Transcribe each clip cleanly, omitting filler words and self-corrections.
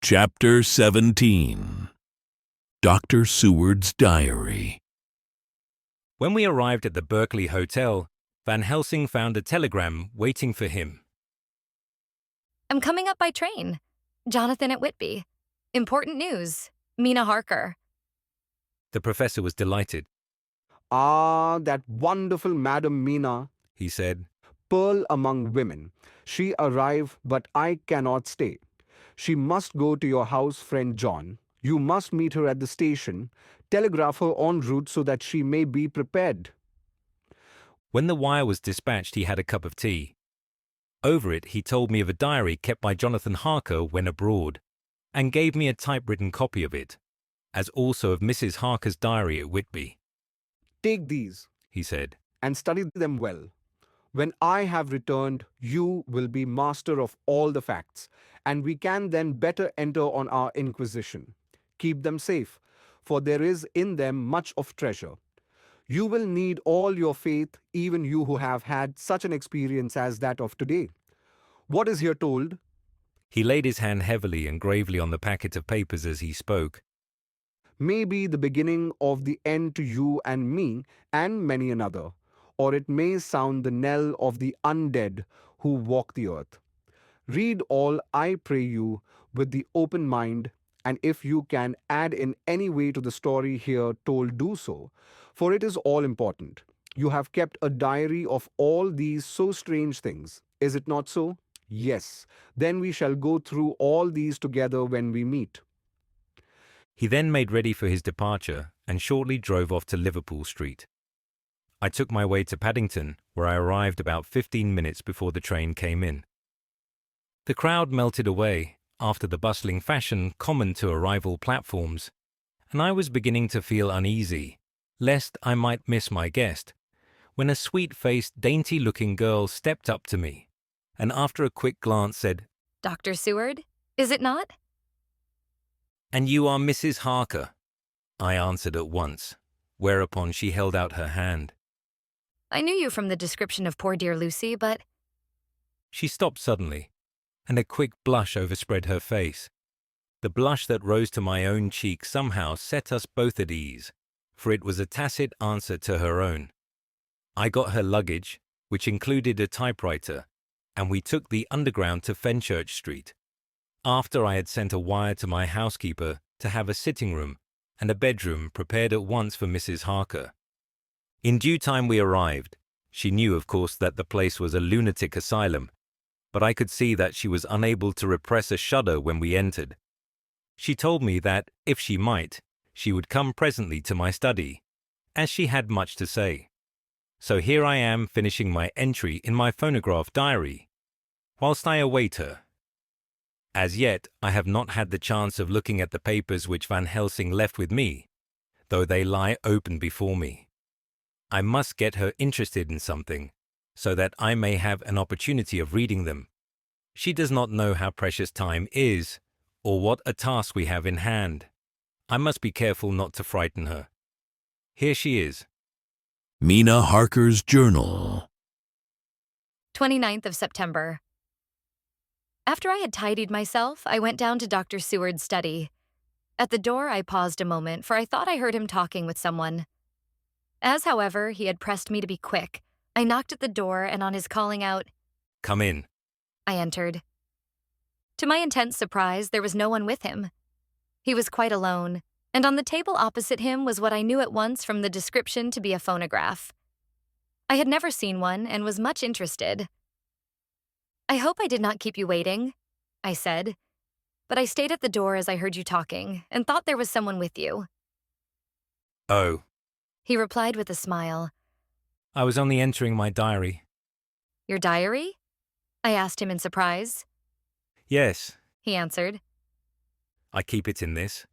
Chapter 17. Dr. Seward's Diary. When we arrived at the Berkeley Hotel, Van Helsing found a telegram waiting for him. I'm coming up by train. Jonathan at Whitby. Important news. Mina Harker. The professor was delighted. Ah, that wonderful Madam Mina, He said, pearl among women. She arrived, but I cannot stay. She must go to your house, friend John. You must meet her at the station. Telegraph her en route so that she may be prepared. When the wire was dispatched, he had a cup of tea. Over it, he told me of a diary kept by Jonathan Harker when abroad, and gave me a typewritten copy of it, as also of Mrs. Harker's diary at Whitby. Take these, He said. and study them well. When I have returned, you will be master of all the facts, and we can then better enter on our inquisition. Keep them safe, for there is in them much of treasure. You will need all your faith, even you who have had such an experience as that of today. What is here told? He laid his hand heavily and gravely on the packet of papers as he spoke. May be the beginning of the end to you and me and many another, or it may sound the knell of the undead who walk the earth. Read all, I pray you, with the open mind, and if you can add in any way to the story here told, do so, for it is all important. You have kept a diary of all these so strange things, is it not so? Yes, then we shall go through all these together when we meet. He then made ready for his departure and shortly drove off to Liverpool Street. I took my way to Paddington, where I arrived about 15 minutes before the train came in. The crowd melted away after the bustling fashion common to arrival platforms, and I was beginning to feel uneasy, lest I might miss my guest, when a sweet-faced, dainty-looking girl stepped up to me, and after a quick glance said, Dr. Seward, is it not? "And you are Mrs. Harker," I answered at once, whereupon she held out her hand. I knew you from the description of poor dear Lucy, but She stopped suddenly, and a quick blush overspread her face. The blush that rose to my own cheek somehow set us both at ease, for it was a tacit answer to her own. I got her luggage, which included a typewriter, and we took the Underground to Fenchurch Street, after I had sent a wire to my housekeeper to have a sitting room and a bedroom prepared at once for Mrs. Harker. In due time we arrived. She knew, of course, that the place was a lunatic asylum, but I could see that she was unable to repress a shudder when we entered. She told me that, if she might, she would come presently to my study, as she had much to say. So here I am finishing my entry in my phonograph diary, whilst I await her. As yet, I have not had the chance of looking at the papers which Van Helsing left with me, though they lie open before me. I must get her interested in something, so that I may have an opportunity of reading them. She does not know how precious time is, or what a task we have in hand. I must be careful not to frighten her. Here she is. Mina Harker's Journal. 29th of September. After I had tidied myself, I went down to Dr. Seward's study. At the door, I paused a moment, for I thought I heard him talking with someone. As, however, he had pressed me to be quick, I knocked at the door, and on his calling out, Come in. I entered. To my intense surprise, there was no one with him. He was quite alone, and on the table opposite him was what I knew at once from the description to be a phonograph. I had never seen one and was much interested. I hope I did not keep you waiting, I said, but I stayed at the door as I heard you talking and thought there was someone with you. Oh, He replied with a smile. I was only entering my diary. Your diary? I asked him in surprise. Yes, He answered. I keep it in this.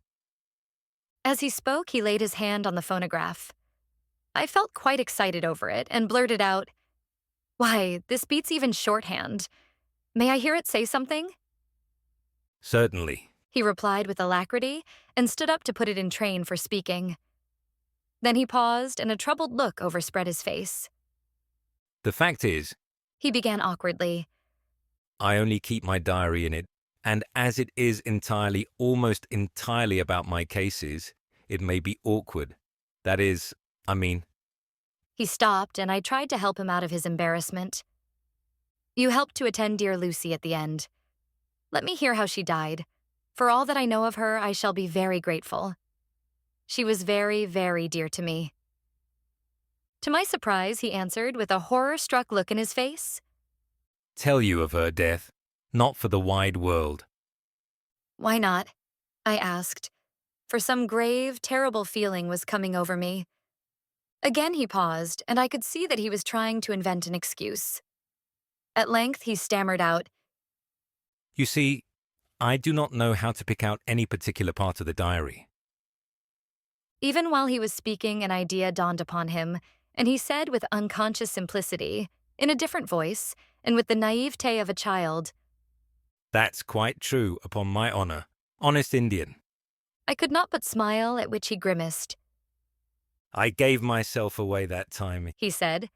As he spoke, he laid his hand on the phonograph. I felt quite excited over it and blurted out, Why, this beats even shorthand. May I hear it say something? Certainly. He replied with alacrity and stood up to put it in train for speaking. Then he paused and a troubled look overspread his face. The fact is, He began awkwardly. I only keep my diary in it And as it is almost entirely about my cases, it may be awkward. That is, He stopped, and I tried to help him out of his embarrassment. You helped to attend dear Lucy at the end. Let me hear how she died. For all that I know of her, I shall be very grateful. She was very, very dear to me. To my surprise, he answered with a horror-struck look in his face. tell you of her death, not for the wide world. Why not? I asked, for some grave, terrible feeling was coming over me. Again he paused, and I could see that he was trying to invent an excuse. At length he stammered out, You see, I do not know how to pick out any particular part of the diary. Even while he was speaking, an idea dawned upon him, and he said with unconscious simplicity, in a different voice, and with the naivete of a child, That's quite true, upon my honor. Honest Indian. I could not but smile, at which he grimaced. I gave myself away that time. He said,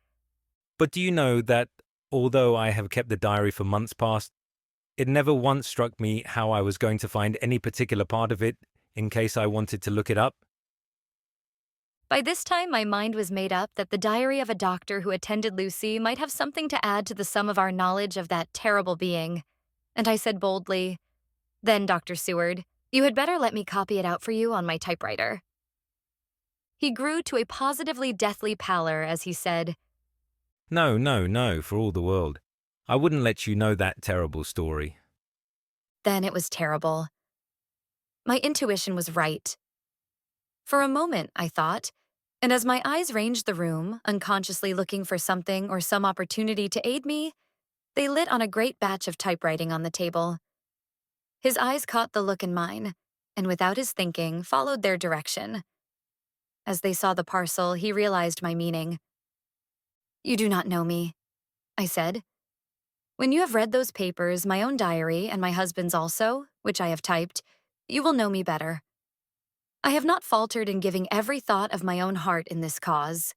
But do you know that, although I have kept the diary for months past, it never once struck me how I was going to find any particular part of it in case I wanted to look it up? By this time, my mind was made up that the diary of a doctor who attended Lucy might have something to add to the sum of our knowledge of that terrible being. And I said boldly, Then, Dr. Seward, you had better let me copy it out for you on my typewriter. He grew to a positively deathly pallor as he said, No, for all the world. I wouldn't let you know that terrible story. Then it was terrible. My intuition was right. For a moment, I thought, and as my eyes ranged the room, unconsciously looking for something or some opportunity to aid me, they lit on a great batch of typewriting on the table. His eyes caught the look in mine, and without his thinking, followed their direction. As they saw the parcel, he realized my meaning. You do not know me, I said. When you have read those papers, my own diary and my husband's also, which I have typed, you will know me better. I have not faltered in giving every thought of my own heart in this cause.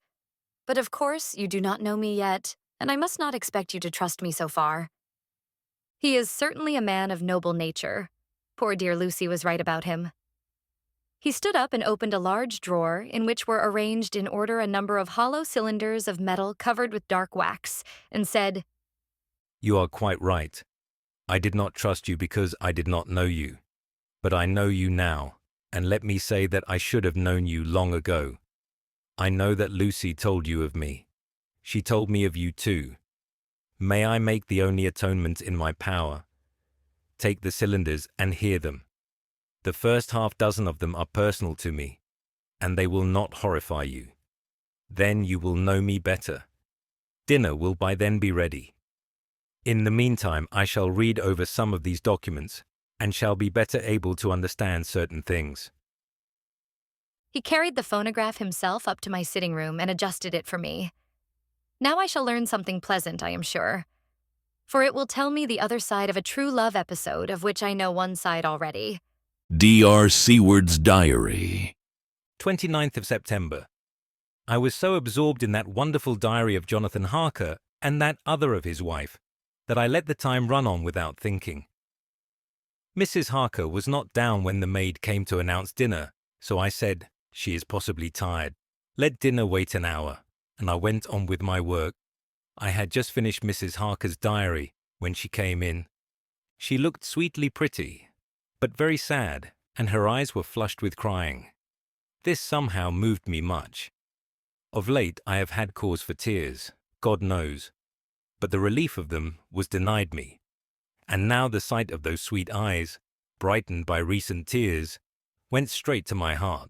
But of course, you do not know me yet, and I must not expect you to trust me so far. He is certainly a man of noble nature. Poor dear Lucy was right about him. He stood up and opened a large drawer in which were arranged in order a number of hollow cylinders of metal covered with dark wax, and said, You are quite right. I did not trust you because I did not know you. But I know you now, and let me say that I should have known you long ago. I know that Lucy told you of me. She told me of you too. May I make the only atonement in my power? Take the cylinders and hear them. The first half dozen of them are personal to me, and they will not horrify you. Then you will know me better. Dinner will by then be ready. In the meantime, I shall read over some of these documents and shall be better able to understand certain things. He carried the phonograph himself up to my sitting room and adjusted it for me. Now I shall learn something pleasant, I am sure. For it will tell me the other side of a true love episode of which I know one side already. D.R. Seward's Diary. 29th of September. I was so absorbed in that wonderful diary of Jonathan Harker and that other of his wife that I let the time run on without thinking. Mrs. Harker was not down when the maid came to announce dinner, so I said, She is possibly tired. Let dinner wait an hour, and I went on with my work. I had just finished Mrs. Harker's diary when she came in. She looked sweetly pretty, but very sad, and her eyes were flushed with crying. This somehow moved me much. Of late I have had cause for tears, God knows, but the relief of them was denied me. And now the sight of those sweet eyes, brightened by recent tears, went straight to my heart.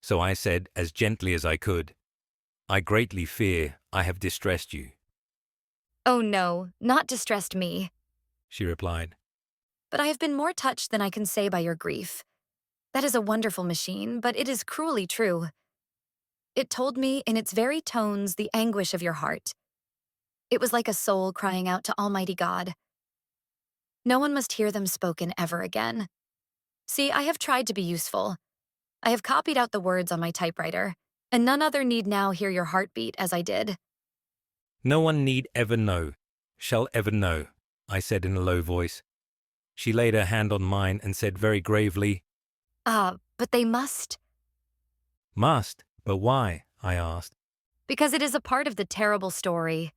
So I said, as gently as I could, I greatly fear I have distressed you. Oh no, not distressed me, She replied. but I have been more touched than I can say by your grief. That is a wonderful machine, but it is cruelly true. It told me in its very tones the anguish of your heart. It was like a soul crying out to Almighty God. No one must hear them spoken ever again. See, I have tried to be useful. I have copied out the words on my typewriter, and none other need now hear your heartbeat as I did. No one need ever know, shall ever know, I said in a low voice. She laid her hand on mine and said very gravely, But they must. "Must, but why?" I asked. Because it is a part of the terrible story.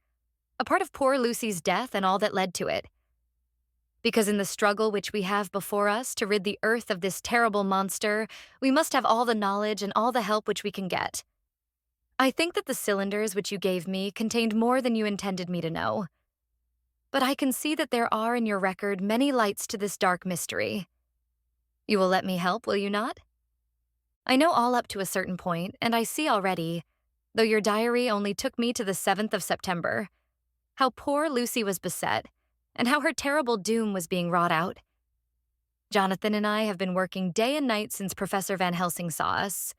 A part of poor Lucy's death and all that led to it. Because in the struggle which we have before us to rid the earth of this terrible monster, we must have all the knowledge and all the help which we can get. I think that the cylinders which you gave me contained more than you intended me to know. But I can see that there are in your record many lights to this dark mystery. You will let me help, will you not? I know all up to a certain point, and I see already, though your diary only took me to the 7th of September, how poor Lucy was beset, and how her terrible doom was being wrought out. Jonathan and I have been working day and night since Professor Van Helsing saw us.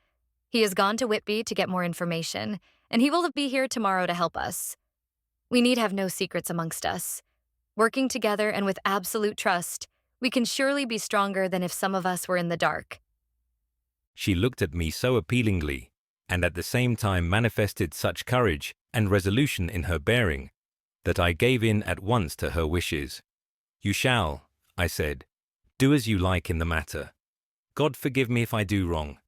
He has gone to Whitby to get more information, and he will be here tomorrow to help us. We need have no secrets amongst us. Working together and with absolute trust, we can surely be stronger than if some of us were in the dark. She looked at me so appealingly, and at the same time manifested such courage and resolution in her bearing, that I gave in at once to her wishes. "You shall," I said, "do as you like in the matter. God forgive me if I do wrong.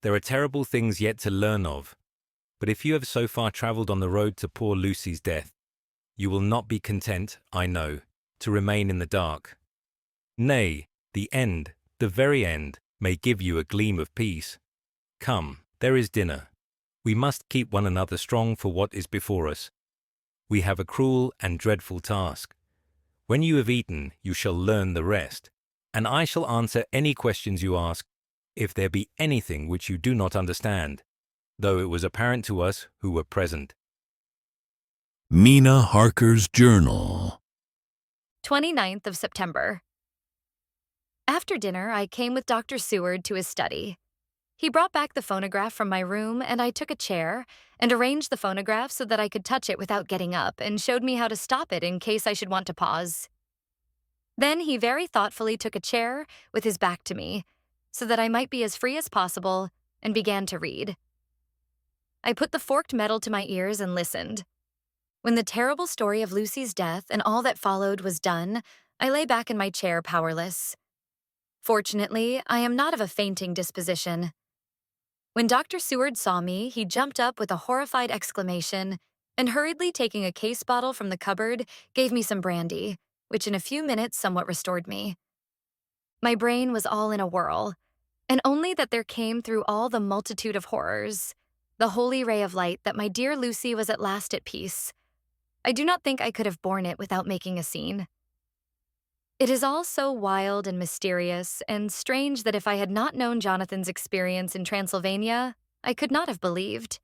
There are terrible things yet to learn of. But if you have so far travelled on the road to poor Lucy's death, you will not be content, I know, to remain in the dark. Nay, the end, the very end, may give you a gleam of peace. Come, there is dinner. We must keep one another strong for what is before us. We have a cruel and dreadful task. When you have eaten, you shall learn the rest, and I shall answer any questions you ask, if there be anything which you do not understand, though it was apparent to us who were present." Mina Harker's Journal. 29th of September. After dinner, I came with Dr. Seward to his study. He brought back the phonograph from my room, and I took a chair and arranged the phonograph so that I could touch it without getting up, and showed me how to stop it in case I should want to pause. Then he very thoughtfully took a chair with his back to me, so that I might be as free as possible, and began to read. I put the forked metal to my ears and listened. When the terrible story of Lucy's death and all that followed was done, I lay back in my chair powerless. Fortunately, I am not of a fainting disposition. When Dr. Seward saw me, he jumped up with a horrified exclamation and hurriedly taking a case bottle from the cupboard, gave me some brandy, which in a few minutes somewhat restored me. My brain was all in a whirl, and only that there came through all the multitude of horrors, the holy ray of light that my dear Lucy was at last at peace. I do not think I could have borne it without making a scene. It is all so wild and mysterious and strange that if I had not known Jonathan's experience in Transylvania, I could not have believed.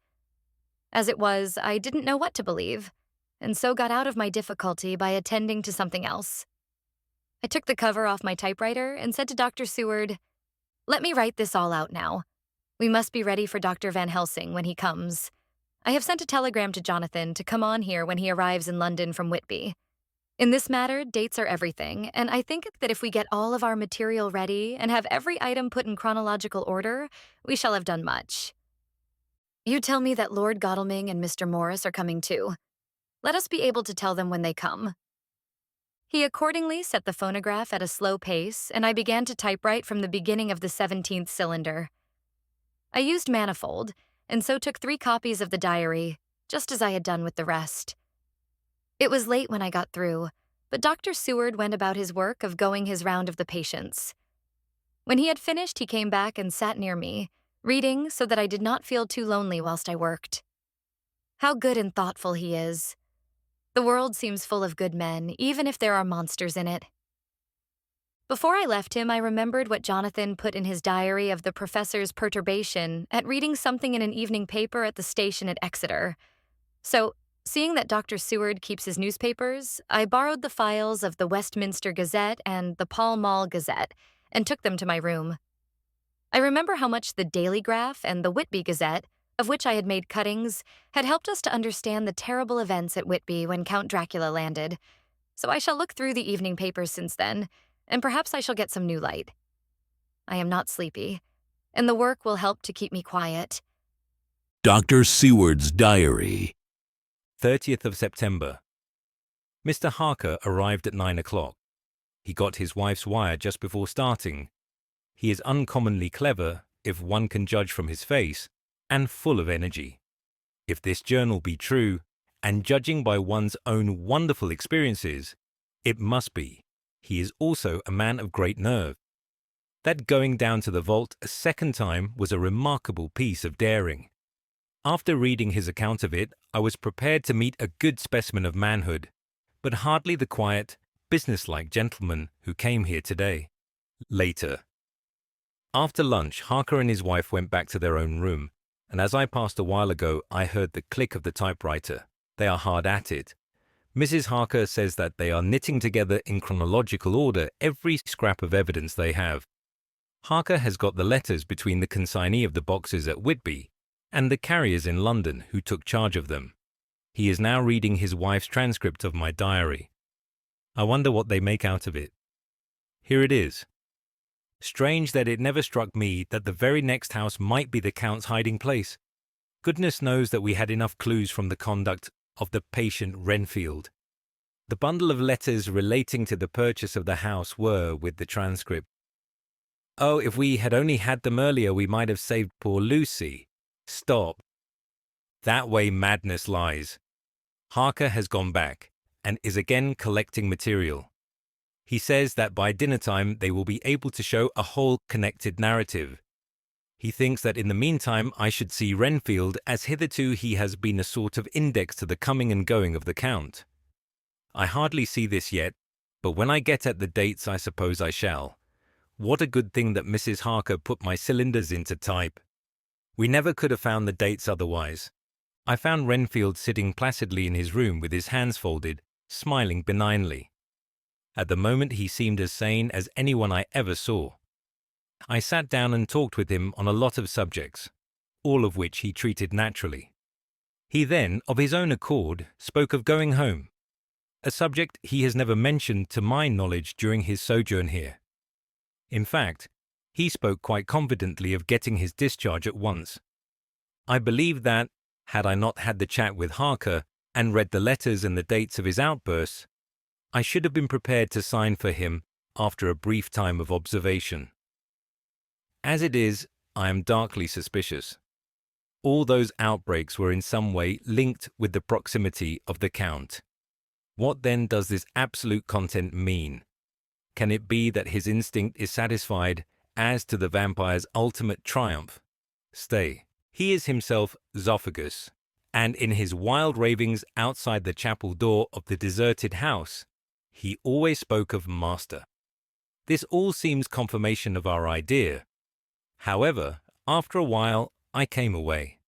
As it was, I didn't know what to believe, and so got out of my difficulty by attending to something else. I took the cover off my typewriter and said to Dr. Seward, "Let me write this all out now. We must be ready for Dr. Van Helsing when he comes. I have sent a telegram to Jonathan to come on here when he arrives in London from Whitby. In this matter, dates are everything, and I think that if we get all of our material ready and have every item put in chronological order, we shall have done much. You tell me that Lord Godalming and Mr. Morris are coming too. Let us be able to tell them when they come." He accordingly set the phonograph at a slow pace, and I began to typewrite from the beginning of the 17th cylinder. I used manifold, and so took 3 copies of the diary, just as I had done with the rest. It was late when I got through, but Dr. Seward went about his work of going his round of the patients. When he had finished, he came back and sat near me, reading so that I did not feel too lonely whilst I worked. How good and thoughtful he is. The world seems full of good men, even if there are monsters in it. Before I left him, I remembered what Jonathan put in his diary of the professor's perturbation at reading something in an evening paper at the station at Exeter. So, seeing that Dr. Seward keeps his newspapers, I borrowed the files of the Westminster Gazette and the Pall Mall Gazette and took them to my room. I remember how much the Daily Graph and the Whitby Gazette, of which I had made cuttings, had helped us to understand the terrible events at Whitby when Count Dracula landed. So I shall look through the evening papers since then, and perhaps I shall get some new light. I am not sleepy, and the work will help to keep me quiet. Dr. Seward's Diary. 30th of September. Mr. Harker arrived at 9 o'clock. He got his wife's wire just before starting. He is uncommonly clever, if one can judge from his face, and full of energy. If this journal be true, and judging by one's own wonderful experiences, it must be. He is also a man of great nerve. That going down to the vault a second time was a remarkable piece of daring. After reading his account of it, I was prepared to meet a good specimen of manhood, but hardly the quiet, businesslike gentleman who came here today. Later. After lunch, Harker and his wife went back to their own room, and as I passed a while ago, I heard the click of the typewriter. They are hard at it. Mrs. Harker says that they are knitting together in chronological order every scrap of evidence they have. Harker has got the letters between the consignee of the boxes at Whitby and the carriers in London who took charge of them. He is now reading his wife's transcript of my diary. I wonder what they make out of it. Here it is. Strange that it never struck me that the very next house might be the Count's hiding place. Goodness knows that we had enough clues from the conduct of the patient Renfield. The bundle of letters relating to the purchase of the house were with the transcript. Oh, if we had only had them earlier, we might have saved poor Lucy. Stop. That way madness lies. Harker has gone back and is again collecting material. He says that by dinner time they will be able to show a whole connected narrative. He thinks that in the meantime I should see Renfield, as hitherto he has been a sort of index to the coming and going of the Count. I hardly see this yet, but when I get at the dates I suppose I shall. What a good thing that Mrs. Harker put my cylinders into type. We never could have found the dates otherwise. I found Renfield sitting placidly in his room with his hands folded, smiling benignly. At the moment he seemed as sane as anyone I ever saw. I sat down and talked with him on a lot of subjects, all of which he treated naturally. He then, of his own accord, spoke of going home, a subject he has never mentioned to my knowledge during his sojourn here. In fact, he spoke quite confidently of getting his discharge at once. I believe that, had I not had the chat with Harker and read the letters and the dates of his outbursts, I should have been prepared to sign for him after a brief time of observation. As it is, I am darkly suspicious. All those outbreaks were in some way linked with the proximity of the Count. What then does this absolute content mean? Can it be that his instinct is satisfied as to the vampire's ultimate triumph? Stay, he is himself Zophagus, and in his wild ravings outside the chapel door of the deserted house, he always spoke of Master. This all seems confirmation of our idea. However, after a while, I came away.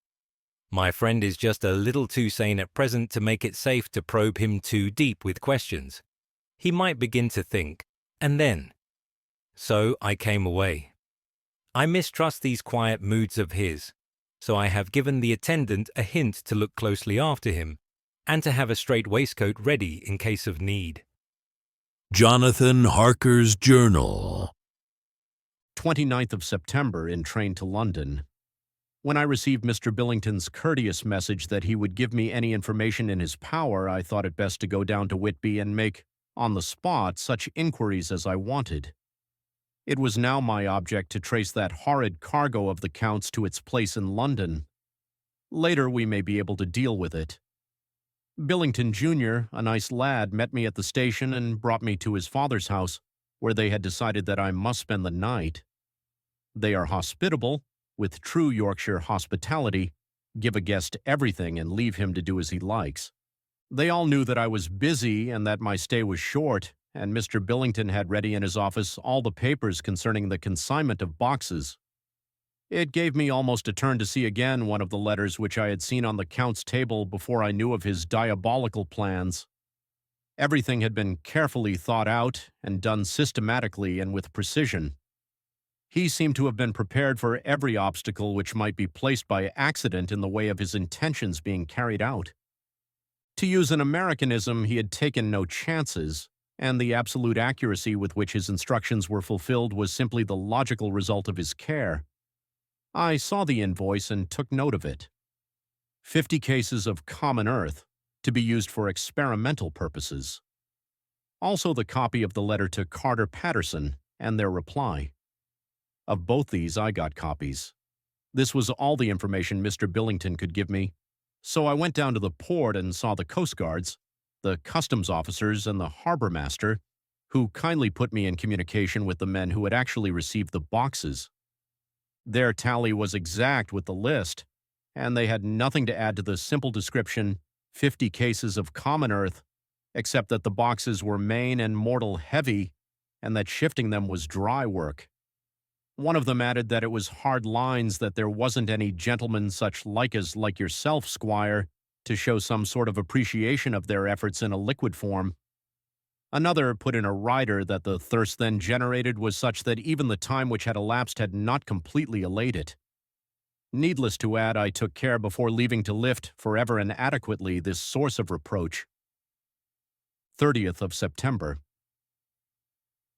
My friend is just a little too sane at present to make it safe to probe him too deep with questions. He might begin to think, and then. So I came away. I mistrust these quiet moods of his, so I have given the attendant a hint to look closely after him, and to have a strait waistcoat ready in case of need. Jonathan Harker's Journal. 29th of September in train to London. When I received Mr. Billington's courteous message that he would give me any information in his power, I thought it best to go down to Whitby and make, on the spot, such inquiries as I wanted. It was now my object to trace that horrid cargo of the Count's to its place in London. Later we may be able to deal with it. Billington Jr., a nice lad, met me at the station and brought me to his father's house, where they had decided that I must spend the night. They are hospitable, with true Yorkshire hospitality, give a guest everything and leave him to do as he likes. They all knew that I was busy and that my stay was short, and Mr. Billington had ready in his office all the papers concerning the consignment of boxes. It gave me almost a turn to see again one of the letters which I had seen on the Count's table before I knew of his diabolical plans. Everything had been carefully thought out and done systematically and with precision. He seemed to have been prepared for every obstacle which might be placed by accident in the way of his intentions being carried out. To use an Americanism, he had taken no chances, and the absolute accuracy with which his instructions were fulfilled was simply the logical result of his care. I saw the invoice and took note of it. 50 cases of common earth, to be used for experimental purposes. Also the copy of the letter to Carter Patterson and their reply. Of both these, I got copies. This was all the information Mr. Billington could give me, so I went down to the port and saw the Coast Guards, the customs officers, and the harbor master, who kindly put me in communication with the men who had actually received the boxes. Their tally was exact with the list, and they had nothing to add to the simple description, 50 cases of common earth, except that the boxes were main and mortal heavy, and that shifting them was dry work. One of them added that it was hard lines, that there wasn't any gentleman such like as like yourself, squire, to show some sort of appreciation of their efforts in a liquid form. Another put in a rider that the thirst then generated was such that even the time which had elapsed had not completely allayed it. Needless to add, I took care before leaving to lift, forever and adequately, this source of reproach. 30th of September.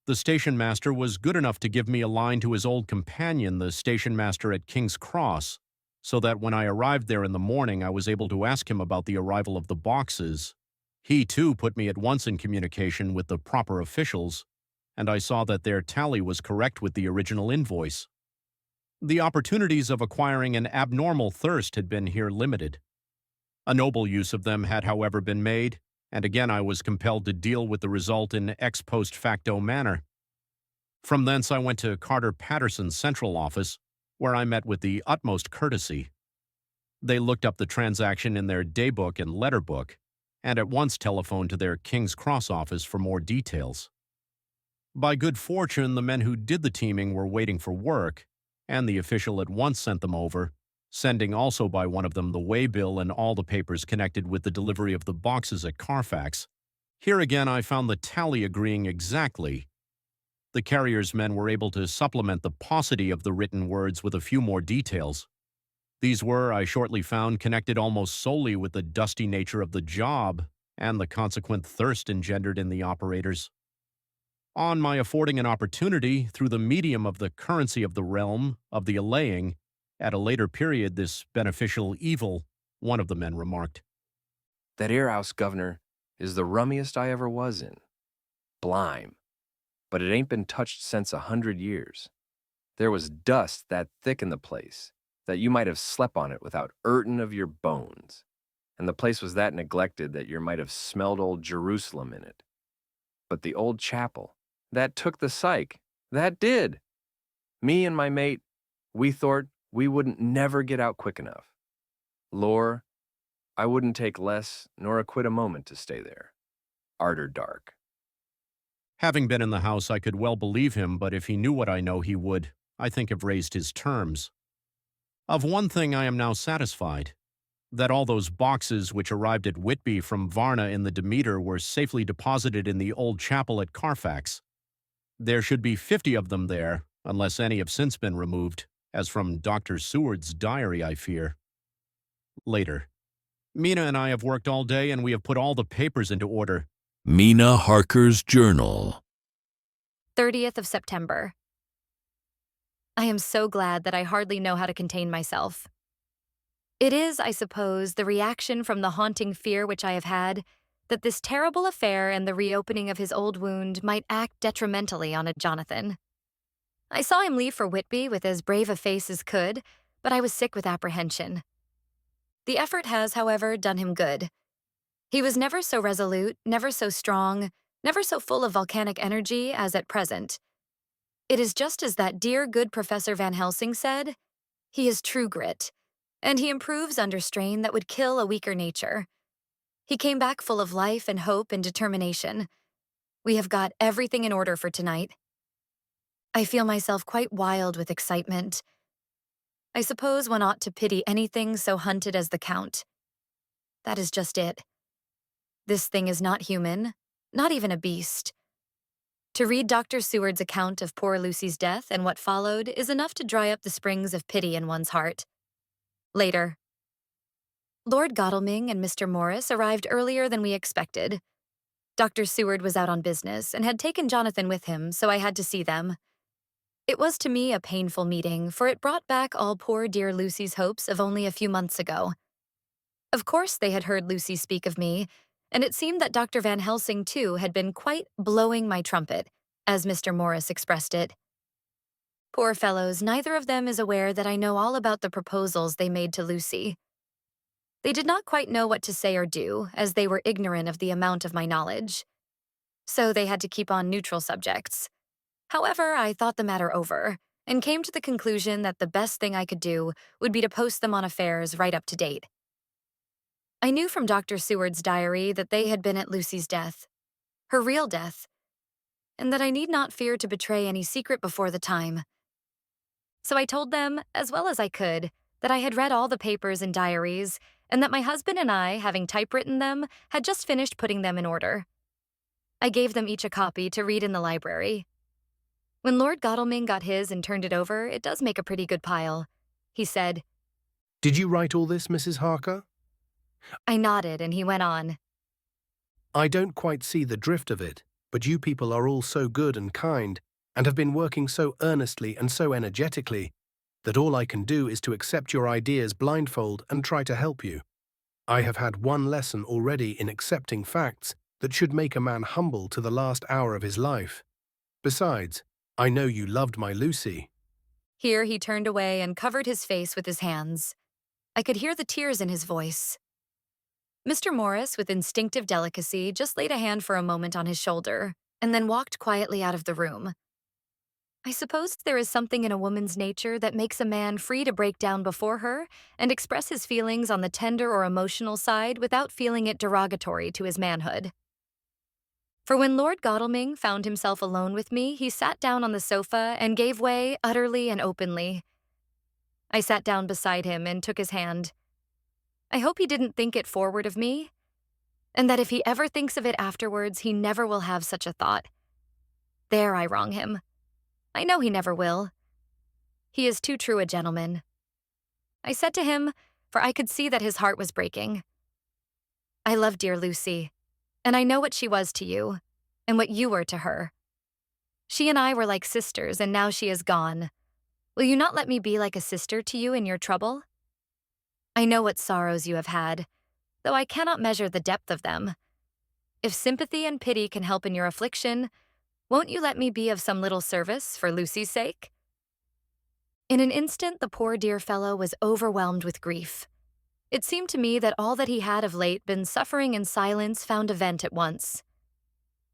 The station master was good enough to give me a line to his old companion, the station master at King's Cross, so that when I arrived there in the morning I was able to ask him about the arrival of the boxes. He, too, put me at once in communication with the proper officials, and I saw that their tally was correct with the original invoice. The opportunities of acquiring an abnormal thirst had been here limited. A noble use of them had, however, been made, and again I was compelled to deal with the result in ex post facto manner. From thence I went to Carter Patterson's central office, where I met with the utmost courtesy. They looked up the transaction in their daybook and letter book, and at once telephoned to their King's Cross office for more details. By good fortune, the men who did the teaming were waiting for work, and the official at once sent them over, sending also by one of them the waybill and all the papers connected with the delivery of the boxes at Carfax. Here again I found the tally agreeing exactly. The carrier's men were able to supplement the paucity of the written words with a few more details. These were, I shortly found, connected almost solely with the dusty nature of the job and the consequent thirst engendered in the operators. On my affording an opportunity, through the medium of the currency of the realm, of the allaying, at a later period, this beneficial evil, one of the men remarked, "That alehouse, governor, is the rummiest I ever was in. Blime. But it ain't been touched since 100 years. There was dust that thick in the place that you might have slept on it without 'urtin' of your bones. And the place was that neglected that you might have smelled old Jerusalem in it. But the old chapel, that took the psych, that did. Me and my mate, we thort we wouldn't never get out quick enough. Lor, I wouldn't take less nor a quit a moment to stay there. Arter dark." Having been in the house, I could well believe him, but if he knew what I know, he would, I think, have raised his terms. Of one thing I am now satisfied, that all those boxes which arrived at Whitby from Varna in the Demeter were safely deposited in the old chapel at Carfax. There should be 50 of them there, unless any have since been removed, as from Dr. Seward's diary, I fear. Later. Mina and I have worked all day, and we have put all the papers into order. Mina Harker's journal. 30th of September. I am so glad that I hardly know how to contain myself. It is, I suppose, the reaction from the haunting fear which I have had that this terrible affair and the reopening of his old wound might act detrimentally on a Jonathan. I saw him leave for Whitby with as brave a face as could, but I was sick with apprehension. The effort has, however, done him good. He was never so resolute, never so strong, never so full of volcanic energy as at present. It is just as that dear good Professor Van Helsing said, he is true grit, and he improves under strain that would kill a weaker nature. He came back full of life and hope and determination. We have got everything in order for tonight. I feel myself quite wild with excitement. I suppose one ought to pity anything so hunted as the Count. That is just it. This thing is not human, not even a beast. To read Dr. Seward's account of poor Lucy's death and what followed is enough to dry up the springs of pity in one's heart. Later. Lord Godalming and Mr. Morris arrived earlier than we expected. Dr. Seward was out on business and had taken Jonathan with him, so I had to see them. It was to me a painful meeting, for it brought back all poor dear Lucy's hopes of only a few months ago. Of course they had heard Lucy speak of me, and it seemed that Dr. Van Helsing, too, had been quite blowing my trumpet, as Mr. Morris expressed it. Poor fellows, neither of them is aware that I know all about the proposals they made to Lucy. They did not quite know what to say or do, as they were ignorant of the amount of my knowledge. So they had to keep on neutral subjects. However, I thought the matter over, and came to the conclusion that the best thing I could do would be to post them on affairs right up to date. I knew from Dr. Seward's diary that they had been at Lucy's death, her real death, and that I need not fear to betray any secret before the time. So I told them, as well as I could, that I had read all the papers and diaries, and that my husband and I, having typewritten them, had just finished putting them in order. I gave them each a copy to read in the library. When Lord Godalming got his and turned it over, it does make a pretty good pile. He said, "Did you write all this, Mrs. Harker?" I nodded, and he went on. "I don't quite see the drift of it, but you people are all so good and kind, and have been working so earnestly and so energetically, that all I can do is to accept your ideas blindfold and try to help you. I have had one lesson already in accepting facts that should make a man humble to the last hour of his life. Besides, I know you loved my Lucy." Here he turned away and covered his face with his hands. I could hear the tears in his voice. Mr. Morris, with instinctive delicacy, just laid a hand for a moment on his shoulder, and then walked quietly out of the room. I suppose there is something in a woman's nature that makes a man free to break down before her and express his feelings on the tender or emotional side without feeling it derogatory to his manhood. For when Lord Godalming found himself alone with me, he sat down on the sofa and gave way utterly and openly. I sat down beside him and took his hand. I hope he didn't think it forward of me, and that if he ever thinks of it afterwards, he never will have such a thought. There I wrong him. I know he never will. He is too true a gentleman. I said to him, for I could see that his heart was breaking, I love dear Lucy, and I know what she was to you, and what you were to her. She and I were like sisters, and now she is gone. Will you not let me be like a sister to you in your trouble? I know what sorrows you have had, though I cannot measure the depth of them. If sympathy and pity can help in your affliction, won't you let me be of some little service for Lucy's sake?" In an instant, the poor dear fellow was overwhelmed with grief. It seemed to me that all that he had of late been suffering in silence found a vent at once.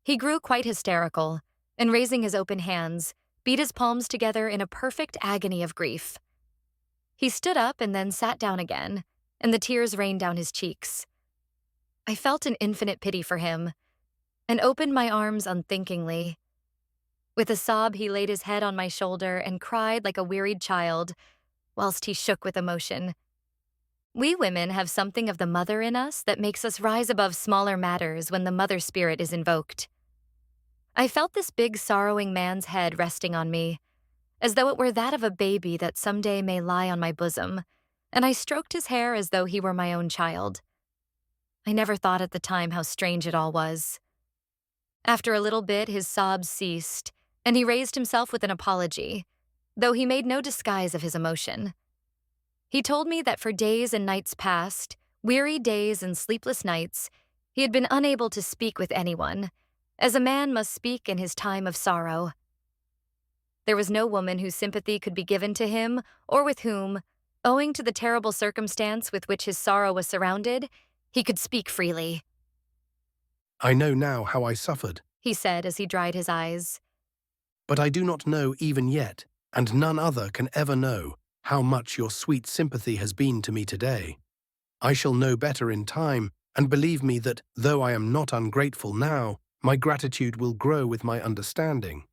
He grew quite hysterical, and raising his open hands, beat his palms together in a perfect agony of grief. He stood up and then sat down again, and the tears rained down his cheeks. I felt an infinite pity for him, and opened my arms unthinkingly. With a sob, he laid his head on my shoulder and cried like a wearied child, whilst he shook with emotion. We women have something of the mother in us that makes us rise above smaller matters when the mother spirit is invoked. I felt this big sorrowing man's head resting on me, as though it were that of a baby that someday may lie on my bosom, and I stroked his hair as though he were my own child. I never thought at the time how strange it all was. After a little bit, his sobs ceased, and he raised himself with an apology, though he made no disguise of his emotion. He told me that for days and nights past, weary days and sleepless nights, he had been unable to speak with anyone, as a man must speak in his time of sorrow. There was no woman whose sympathy could be given to him, or with whom, owing to the terrible circumstance with which his sorrow was surrounded, he could speak freely. "I know now how I suffered," he said as he dried his eyes. "but I do not know even yet, and none other can ever know, how much your sweet sympathy has been to me today. I shall know better in time, and believe me that, though I am not ungrateful now, my gratitude will grow with my understanding.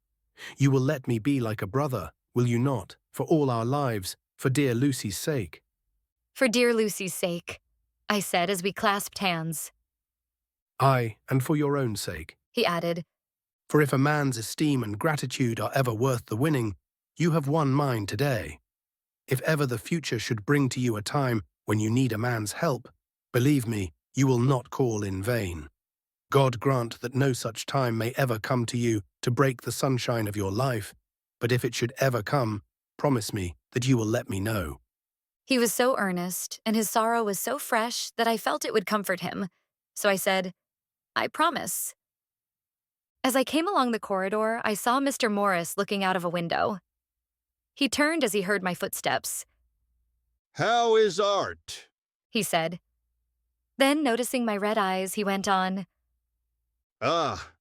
You will let me be like a brother, will you not, for all our lives, for dear Lucy's sake?" "For dear Lucy's sake," I said as we clasped hands. "Aye, and for your own sake," he added. "for if a man's esteem and gratitude are ever worth the winning, you have won mine today. If ever the future should bring to you a time when you need a man's help, believe me, you will not call in vain. God grant that no such time may ever come to you to break the sunshine of your life, but if it should ever come, promise me that you will let me know." He was so earnest, and his sorrow was so fresh that I felt it would comfort him. So I said, I promise. As I came along the corridor, I saw Mr. Morris looking out of a window. He turned as he heard my footsteps. How is Art? He said. Then, noticing my red eyes, he went on, Ah,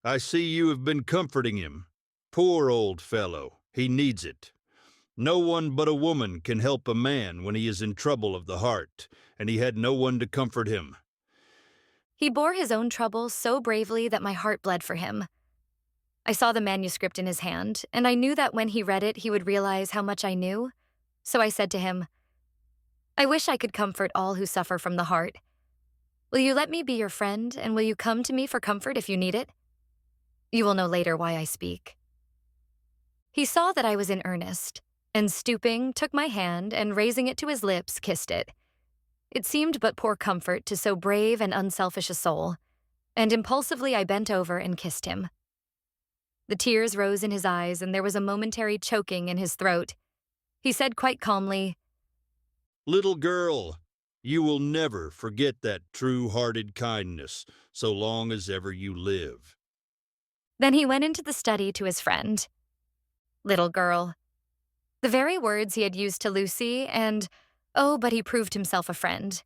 I see you have been comforting him. Poor old fellow, he needs it. No one but a woman can help a man when he is in trouble of the heart, and he had no one to comfort him. He bore his own troubles so bravely that my heart bled for him. I saw the manuscript in his hand, and I knew that when he read it, he would realize how much I knew. So I said to him, I wish I could comfort all who suffer from the heart. Will you let me be your friend, and will you come to me for comfort if you need it? You will know later why I speak. He saw that I was in earnest, and stooping, took my hand and raising it to his lips, kissed it. It seemed but poor comfort to so brave and unselfish a soul, and impulsively I bent over and kissed him. The tears rose in his eyes, and there was a momentary choking in his throat. He said quite calmly, Little girl, you will never forget that true-hearted kindness, so long as ever you live. Then he went into the study to his friend. Little girl. The very words he had used to Lucy, and, oh, but he proved himself a friend.